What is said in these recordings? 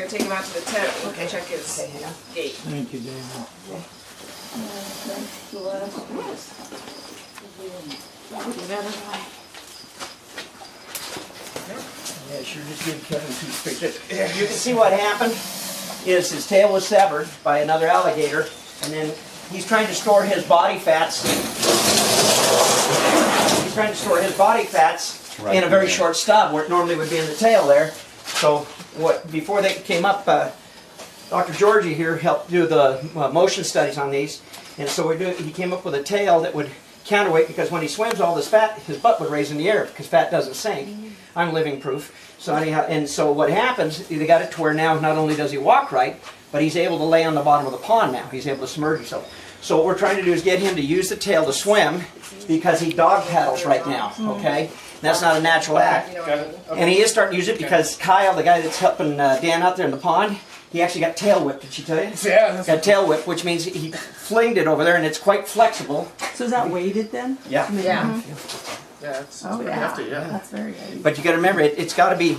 gonna take him out to the tent and check his gait. Thank you, David. Yeah, sure, just give Kevin 2 pictures. You can see what happened is his tail was severed by another alligator, and then he's trying to store his body fats. He's trying to store his body fats in a very short stub where it normally would be in the tail there. So before they came up, Dr. Georgie here helped do the motion studies on these, and so he came up with a tail that would counterweight, because when he swims, all this fat, his butt would raise in the air because fat doesn't sink. I'm living proof. So anyhow, and so what happens, they got it to where now not only does he walk right, but he's able to lay on the bottom of the pond now. He's able to submerge himself. So what we're trying to do is get him to use the tail to swim, because he dog paddles right now, okay? That's not a natural act. And he is starting to use it because Kyle, the guy that's helping Dan out there in the pond, he actually got tail whipped. Did she tell you? Yeah. Got tail whipped, which means he flinged it over there, and it's quite flexible. So is that weighted then? Yeah. Yeah. Yeah, it's Oh pretty yeah. hefty, yeah. That's very heavy. But you got to remember, it's got to be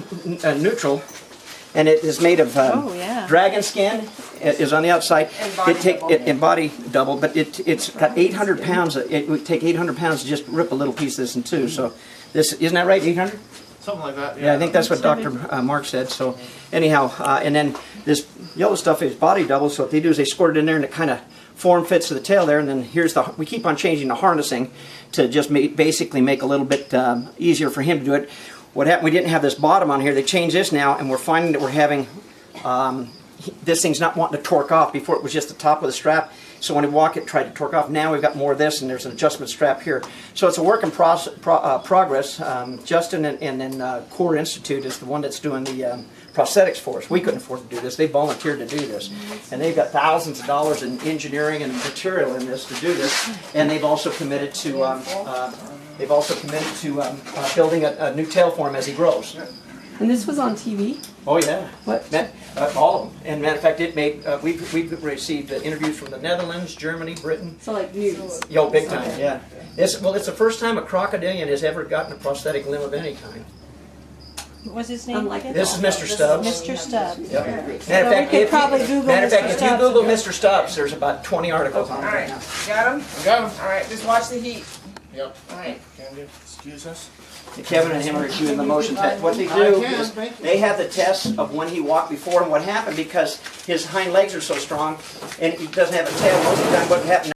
neutral, and it is made of dragon skin. It is on the outside. And body double, but it's got 800 pounds. It would take 800 pounds to just rip a little piece of this in two. So this isn't that right? 800? Something like that. Yeah, I think that's what Dr. Mark said. So anyhow, and then this yellow stuff is body double. So what they do is they squirt it in there, and it kind of form fits to the tail there. And then we keep on changing the harnessing to just basically make a little bit easier for him to do it. What happened? We didn't have this bottom on here. They changed this now, and we're finding that we're having this thing's not wanting to torque off. Before it was just the top of the strap. So when we walk it, tried to torque off. Now we've got more of this, and there's an adjustment strap here. So it's a work in progress. Justin and then Core Institute is the one that's doing the prosthetics for us. We couldn't afford to do this. They volunteered to do this, and they've got thousands of dollars in engineering and material in this to do this. And they've also committed to building a new tail for him as he grows. And this was on TV? Oh yeah. What? All of them. And matter of fact, it made we've received interviews from the Netherlands, Germany, Britain. So like news? Yo, big time. Yeah. It's the first time a crocodilian has ever gotten a prosthetic limb of any kind. What's his name? This is Mr. Stubbs. Mr. Stubbs. Yep. So we could probably Google Matter of fact, Mr. if you Stubbs Google and go- Mr. Stubbs, there's about 20 articles on it right now. Got him? I got him. All right, just watch the heat. Yep. All right. Can you excuse us? Kevin and him are doing the motion test. What they do is they have the test of when he walked before and what happened, because his hind legs are so strong and he doesn't have a tail most of the time. What happened?